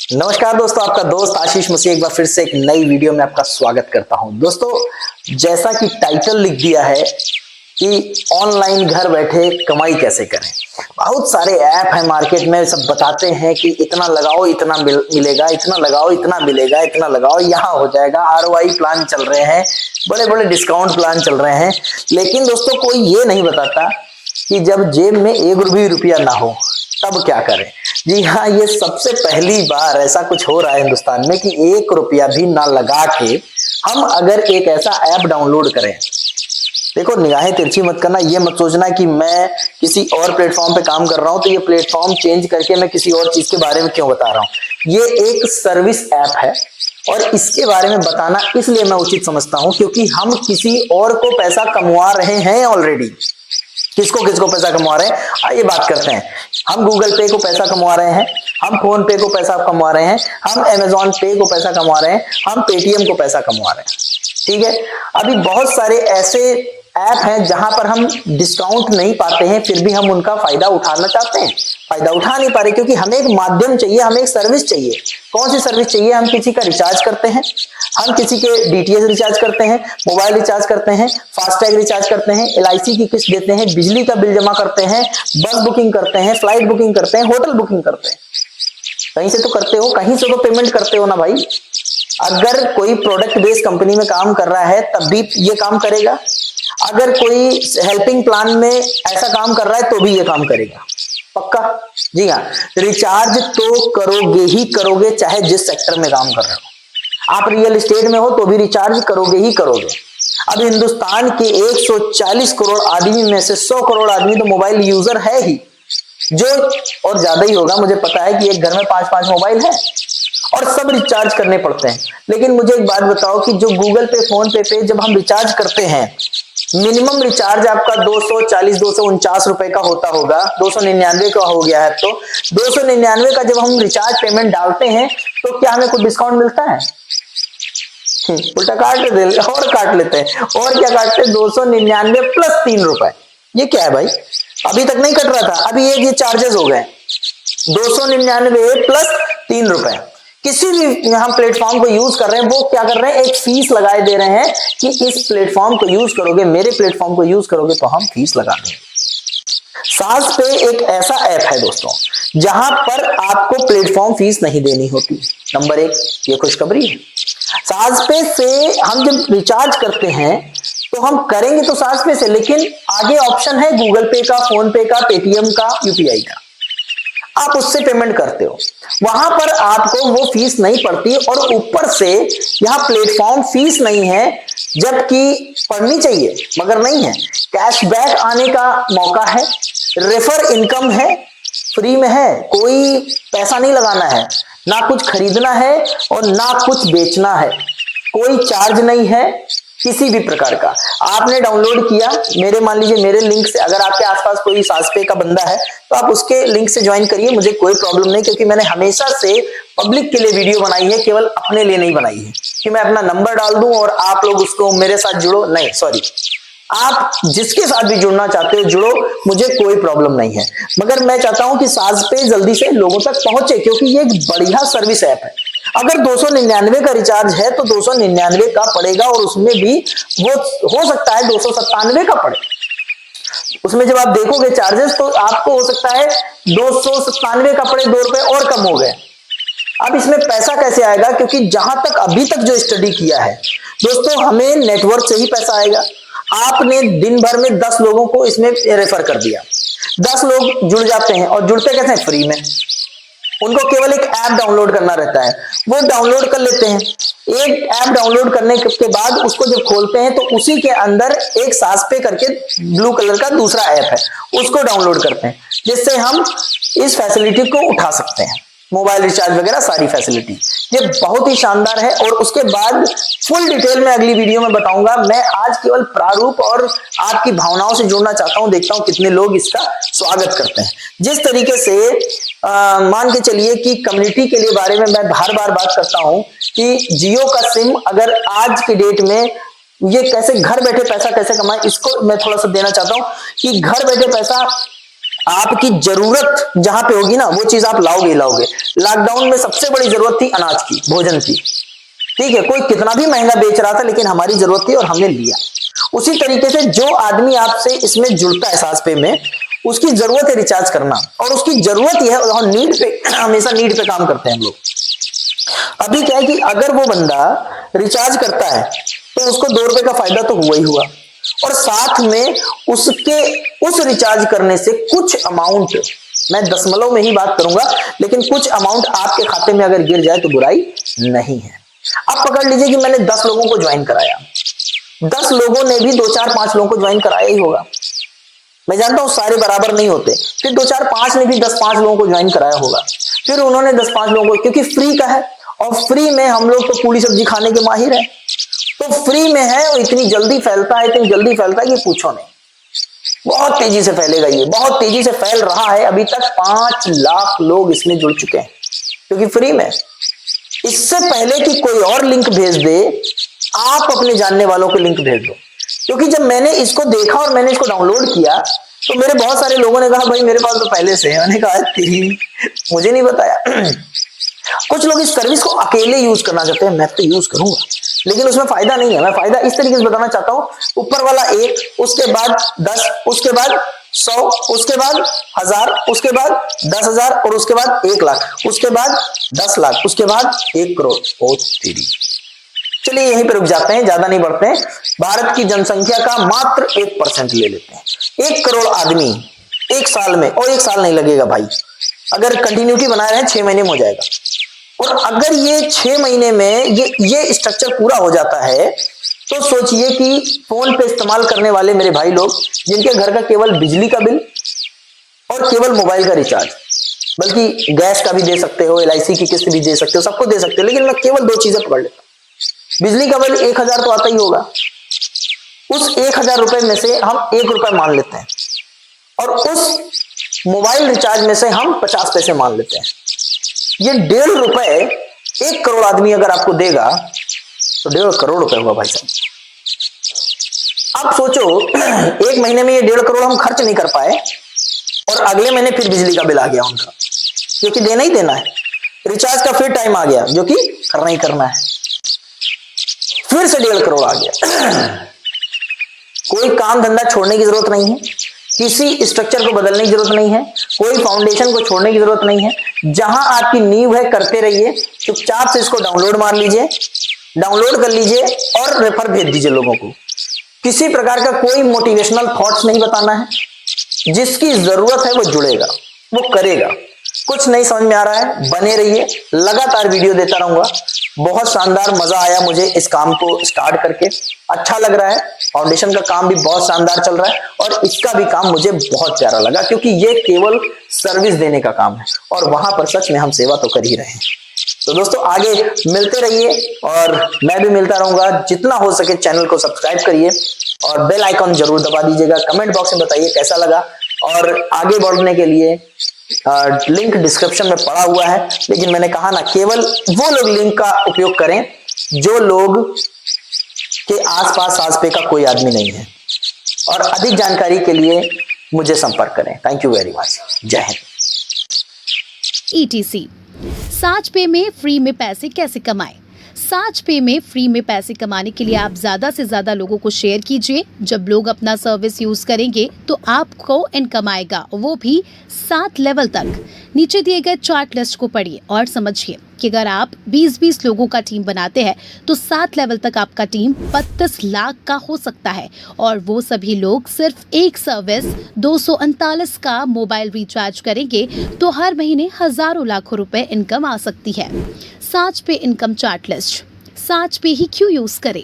नमस्कार दोस्तों, आपका दोस्त आशीष मसीह एक बार फिर से एक नई वीडियो में आपका स्वागत करता हूं। दोस्तों, जैसा कि टाइटल लिख दिया है कि ऑनलाइन घर बैठे कमाई कैसे करें। बहुत सारे ऐप हैं मार्केट में, सब बताते हैं कि इतना लगाओ इतना मिलेगा, इतना लगाओ इतना मिलेगा, इतना लगाओ यहाँ हो जाएगा। आरओआई प्लान चल रहे हैं, बड़े बड़े डिस्काउंट प्लान चल रहे हैं। लेकिन दोस्तों, कोई ये नहीं बताता कि जब जेब में एक भी रुपया ना हो तब क्या करें। जी हाँ, ये सबसे पहली बार ऐसा कुछ हो रहा है हिंदुस्तान में कि एक रुपया भी ना लगा के हम अगर एक ऐसा ऐप डाउनलोड करें। देखो, निगाहें तिरछी मत करना, ये मत सोचना कि मैं किसी और प्लेटफॉर्म पे काम कर रहा हूं तो ये प्लेटफॉर्म चेंज करके मैं किसी और चीज के बारे में क्यों बता रहा हूं। ये एक सर्विस ऐप है और इसके बारे में बताना इसलिए मैं उचित समझता हूं क्योंकि हम किसी और को पैसा कमवा रहे हैं ऑलरेडी। किसको किसको पैसा कमा रहे हैं, आइए बात करते हैं। हम गूगल पे को पैसा कमा रहे हैं, हम फोन पे को पैसा कमा रहे हैं, हम अमेजॉन पे को पैसा कमा रहे हैं, हम पेटीएम को पैसा कमा रहे हैं। ठीक है, अभी बहुत सारे ऐसे ऐप हैं जहां पर हम डिस्काउंट नहीं पाते हैं, फिर भी हम उनका फायदा उठाना चाहते हैं, फायदा उठा नहीं पा रहे क्योंकि हमें एक माध्यम चाहिए, हमें एक सर्विस चाहिए। कौन सी सर्विस चाहिए? हम किसी का रिचार्ज करते हैं, हम किसी के डीटीएच रिचार्ज करते हैं, मोबाइल रिचार्ज करते हैं, फास्टैग रिचार्ज करते हैं, एलआईसी की किस्त देते हैं, बिजली का बिल जमा करते हैं, बस बुकिंग करते हैं, फ्लाइट बुकिंग करते हैं, होटल बुकिंग करते हैं। कहीं से तो करते हो, कहीं से तो पेमेंट करते हो ना भाई। अगर कोई प्रोडक्ट बेस्ड कंपनी में काम कर रहा है तब भी ये काम करेगा, अगर कोई हेल्पिंग प्लान में ऐसा काम कर रहा है तो भी ये काम करेगा, पक्का। जी हाँ, रिचार्ज तो करोगे ही करोगे, चाहे जिस सेक्टर में काम कर रहे हो। आप रियल एस्टेट में हो तो भी रिचार्ज करोगे ही करोगे। अब हिंदुस्तान के 140 करोड़ आदमी में से 100 करोड़ आदमी तो मोबाइल यूजर है ही, जो और ज्यादा ही होगा। मुझे पता है कि एक घर में 5-5 मोबाइल है और सब रिचार्ज करने पड़ते हैं। लेकिन मुझे एक बात बताओ कि जो गूगल पे, फोन पे जब हम रिचार्ज करते हैं, मिनिमम रिचार्ज आपका 249 रुपए का होता होगा, 299 का हो गया है तो 299 का जब हम रिचार्ज पेमेंट डालते हैं तो क्या हमें कुछ डिस्काउंट मिलता है? उल्टा काट दे और काट लेते हैं। और क्या काटते हैं? 299 प्लस 3 रुपए। ये क्या है भाई? अभी तक नहीं कट रहा था, अभी ये चार्जेस हो गए 299 प्लस 3 रुपए। किसी भी हम प्लेटफॉर्म को यूज कर रहे हैं, वो क्या कर रहे हैं, एक फीस लगाए दे रहे हैं कि इस प्लेटफॉर्म को यूज करोगे, मेरे प्लेटफॉर्म को यूज करोगे तो हम फीस लगा देंगे। साज पे एक ऐसा ऐप है दोस्तों जहां पर आपको प्लेटफॉर्म फीस नहीं देनी होती। नंबर 1, ये खुशखबरी है। साज पे से हम जब रिचार्ज करते हैं तो हम करेंगे तो साज पे से, लेकिन आगे ऑप्शन है गूगल पे का, फोन पे का, पेटीएम का, यूपीआई का। आप उससे पेमेंट करते हो, वहां पर आपको वो फीस नहीं पड़ती और ऊपर से यहां प्लेटफॉर्म फीस नहीं है, जबकि पड़नी चाहिए मगर नहीं है। कैशबैक आने का मौका है, रेफर इनकम है, फ्री में है, कोई पैसा नहीं लगाना है, ना कुछ खरीदना है और ना कुछ बेचना है, कोई चार्ज नहीं है किसी भी प्रकार का। आपने डाउनलोड किया, मेरे मान लीजिए मेरे लिंक से, अगर आपके आसपास कोई सासपे का बंदा है तो आप उसके लिंक से ज्वाइन करिए, मुझे कोई प्रॉब्लम नहीं, क्योंकि मैंने हमेशा से पब्लिक के लिए वीडियो बनाई है, केवल अपने लिए नहीं बनाई है कि मैं अपना नंबर डाल दूं और आप लोग उसको मेरे साथ जुड़ो। नहीं, सॉरी, आप जिसके साथ भी जुड़ना चाहते हो जुड़ो, मुझे कोई प्रॉब्लम नहीं है। मगर मैं चाहता हूं कि सासपे जल्दी से लोगों तक पहुंचे, क्योंकि ये एक बढ़िया सर्विस ऐप है। अगर 299 का रिचार्ज है तो 299 का पड़ेगा और उसमें भी वो हो सकता है 297 का पड़े। उसमें जब आप देखोगे चार्जेस तो आपको हो सकता है 297 का पड़े, 2 रुपए और कम हो गए। अब इसमें पैसा कैसे आएगा? क्योंकि जहां तक अभी तक जो स्टडी किया है दोस्तों, हमें नेटवर्क से ही पैसा आएगा। आपने दिन भर में 10 लोगों को इसमें रेफर कर दिया, 10 लोग जुड़ जाते हैं और जुड़ते कैसे हैं? फ्री में। उनको केवल एक ऐप डाउनलोड करना रहता है, वो डाउनलोड कर लेते हैं। एक ऐप डाउनलोड करने के बाद उसको जब खोलते हैं तो उसी के अंदर एक सासपे करके ब्लू कलर का दूसरा ऐप है, उसको डाउनलोड करते हैं, जिससे हम इस फैसिलिटी को उठा सकते हैं, मोबाइल रिचार्ज वगैरह सारी फैसिलिटी। ये बहुत ही शानदार है और उसके बाद फुल डिटेल में अगली वीडियो में बताऊंगा। मैं आज केवल प्रारूप और आपकी भावनाओं से जुड़ना चाहता हूं, देखता हूं कितने लोग इसका स्वागत करते हैं। जिस तरीके से मान के चलिए कि कम्युनिटी के लिए बारे में मैं हर बार बात करता हूं कि जियो का सिम अगर आज की डेट में ये कैसे घर बैठे पैसा कैसे कमाए, इसको मैं थोड़ा सा देना चाहता हूं कि घर बैठे पैसा आपकी जरूरत जहां पे होगी ना वो चीज आप लाओगे ही लाओगे। लॉकडाउन में सबसे बड़ी जरूरत थी अनाज की, भोजन की, ठीक है, कोई कितना भी महंगा बेच रहा था लेकिन हमारी जरूरत थी और हमने लिया। उसी तरीके से जो आदमी आपसे इसमें जुड़ता है सांस पे में, उसकी जरूरत है रिचार्ज करना, और उसकी जरूरत यह है, और नीड पे हमेशा नीड पे काम करते हैं हम लोग। अभी क्या है कि अगर वो बंदा रिचार्ज करता है तो उसको 2 रुपए का फायदा तो हुआ ही हुआ, और साथ में उसके उस रिचार्ज करने से कुछ अमाउंट, मैं दशमलव में ही बात करूंगा, लेकिन कुछ अमाउंट आपके खाते में अगर गिर जाए तो बुराई नहीं है। अब पकड़ लीजिए कि मैंने 10 लोगों को ज्वाइन कराया, 10 लोगों ने भी 2 4 5 लोगों को ज्वाइन कराया ही होगा, मैं जानता हूं सारे बराबर नहीं होते, फिर 2 4 5 ने भी 10 5 लोगों को ज्वाइन कराया होगा, फिर उन्होंने 10 5 लोगों को, क्योंकि फ्री का है और फ्री में हम लोग तो पूरी सब्जी खाने के माहिर है, तो फ्री में है और इतनी जल्दी फैलता है, इतनी जल्दी फैलता है कि पूछो नहीं, बहुत तेजी से फैलेगा, ये बहुत तेजी से फैल रहा है। अभी तक 5 लाख लोग इसमें जुड़ चुके हैं क्योंकि फ्री में। इससे पहले कि कोई और लिंक भेज दे, आप अपने जानने वालों को लिंक भेज दो, क्योंकि जब मैंने इसको देखा और मैंने इसको डाउनलोड किया तो मेरे बहुत सारे लोगों ने कहा भाई मेरे पास तो पहले से है, मैंने कहा मुझे नहीं बताया। कुछ लोग इस सर्विस को अकेले यूज करना चाहते हैं, मैं तो यूज करूंगा लेकिन उसमें फायदा नहीं है। मैं फायदा इस तरीके से बताना चाहता हूं, ऊपर वाला 1, उसके बाद 10, उसके बाद 100, उसके बाद 1000, उसके बाद 10,000 और उसके बाद 1 लाख, उसके बाद 10 लाख, उसके बाद 1 करोड़। ओ तेरी, चलिए यहीं पर रुक जाते हैं, ज्यादा नहीं बढ़ते हैं। भारत की जनसंख्या का मात्र 1% ले लेते हैं, 1 करोड़ आदमी 1 साल में, और 1 साल नहीं लगेगा भाई, अगर कंटिन्यूटी बनाए रहे 6 महीने में हो जाएगा। और अगर ये 6 महीने में ये स्ट्रक्चर पूरा हो जाता है तो सोचिए कि फोन पे इस्तेमाल करने वाले मेरे भाई लोग, जिनके घर का केवल बिजली का बिल और केवल मोबाइल का रिचार्ज, बल्कि गैस का भी दे सकते हो, LIC की किस्त भी दे सकते हो, सबको दे सकते हो, लेकिन मैं केवल 2 चीजें पकड़ लेता हूं। बिजली का बिल 1000 तो आता ही होगा, उस 1000 रुपए में से हम 1 रुपए मान लेते हैं, और उस मोबाइल रिचार्ज में से हम 50 पैसे मान लेते हैं। ये 1.5 रुपए 1 करोड़ आदमी अगर आपको देगा तो 1.5 करोड़ रुपए हुआ भाई साहब। अब सोचो 1 महीने में ये 1.5 करोड़ हम खर्च नहीं कर पाए, और अगले महीने फिर बिजली का बिल आ गया उनका, क्योंकि देना ही देना है, रिचार्ज का फिर टाइम आ गया जो कि करना ही करना है, फिर से 1.5 करोड़ आ गया। कोई काम धंधा छोड़ने की जरूरत नहीं है, किसी स्ट्रक्चर को बदलने की जरूरत नहीं है, कोई फाउंडेशन को छोड़ने की जरूरत नहीं है। जहां आपकी नींव है करते रहिए, चुपचाप से इसको डाउनलोड मार लीजिए, डाउनलोड कर लीजिए और रेफर भेज दीजिए लोगों को। किसी प्रकार का कोई मोटिवेशनल थॉट्स नहीं बताना है, जिसकी जरूरत है वो जुड़ेगा, वो करेगा। कुछ नहीं समझ में आ रहा है, बने रहिए, लगातार वीडियो देता रहूंगा। बहुत शानदार मजा आया मुझे इस काम को स्टार्ट करके, अच्छा लग रहा है। फाउंडेशन का काम भी बहुत शानदार चल रहा है और इसका भी काम मुझे बहुत प्यारा लगा, क्योंकि ये केवल सर्विस देने का काम है और वहां पर सच में हम सेवा तो कर ही रहे हैं। तो दोस्तों आगे मिलते रहिए और मैं भी मिलता रहूंगा। जितना हो सके चैनल को सब्सक्राइब करिए और बेल आइकॉन जरूर दबा दीजिएगा। कमेंट बॉक्स में बताइए कैसा लगा, और आगे बढ़ने के लिए लिंक डिस्क्रिप्शन में पड़ा हुआ है, लेकिन मैंने कहा ना, केवल वो लोग लिंक का उपयोग करें जो लोग के आसपास सांस का कोई आदमी नहीं है, और अधिक जानकारी के लिए मुझे संपर्क करें। थैंक यू वेरी मच, जय हिंद। ETC सांच पे में फ्री में पैसे कैसे कमाएं? सांच पे में फ्री में पैसे कमाने के लिए आप ज्यादा से ज्यादा लोगों को शेयर कीजिए। जब लोग अपना सर्विस यूज करेंगे तो आपको इनकम आएगा, वो भी 7 लेवल तक। नीचे दिए गए चार्ट लिस्ट को पढ़िए और समझिए कि अगर आप 20-20 लोगों का टीम बनाते हैं तो 7 लेवल तक आपका टीम 32 लाख का हो सकता है, और वो सभी लोग सिर्फ एक सर्विस 239 का मोबाइल रिचार्ज करेंगे तो हर महीने हजारों लाखों रुपए इनकम आ सकती है। सांच पे इनकम चार्ट लिस्ट। सांच पे ही क्यों यूज करें?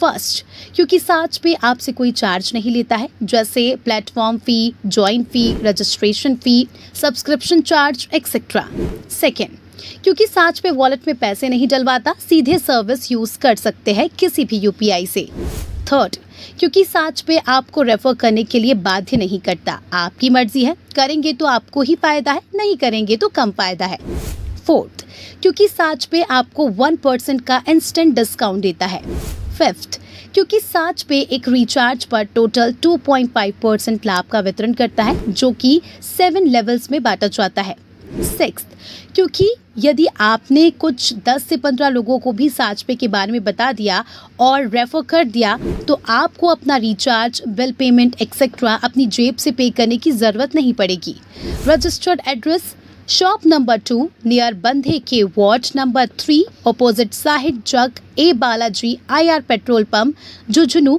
फर्स्ट, क्योंकि सांच पे आपसे कोई चार्ज नहीं लेता है, जैसे platform fee, join fee, registration fee, subscription charge etcetera. Second, क्योंकि सांच पे वॉलेट में पैसे नहीं डलवाता, सीधे सर्विस यूज कर सकते हैं किसी भी UPI से। थर्ड, क्योंकि सांच पे आपको रेफर करने के लिए बाध्य नहीं करता, आपकी मर्जी है, करेंगे तो आपको ही फायदा है, नहीं करेंगे तो कम फायदा है। फोर्थ, क्योंकि सांच पे आपको 1% का इंस्टेंट डिस्काउंट देता है। फिफ्थ, क्योंकि साच पे एक रिचार्ज पर टोटल 2.5% लाभ का वितरण करता है, जो कि 7 लेवल्स में बांटा जाता है। 6th, क्योंकि यदि आपने कुछ 10 से 15 लोगों को भी साच पे के बारे में बता दिया और रेफर कर दिया, तो आपको अपना रिचार्ज, बिल पेमेंट एक्सेट्रा अपनी जेब से पे करने की ज़रूरत नहीं पड़ेगी। Registered address shop number 2 near बंधे के वार्ड नंबर 3 ऑपोजिट साहिब जग ए Balaji IR petrol pump, Jhunjhunu.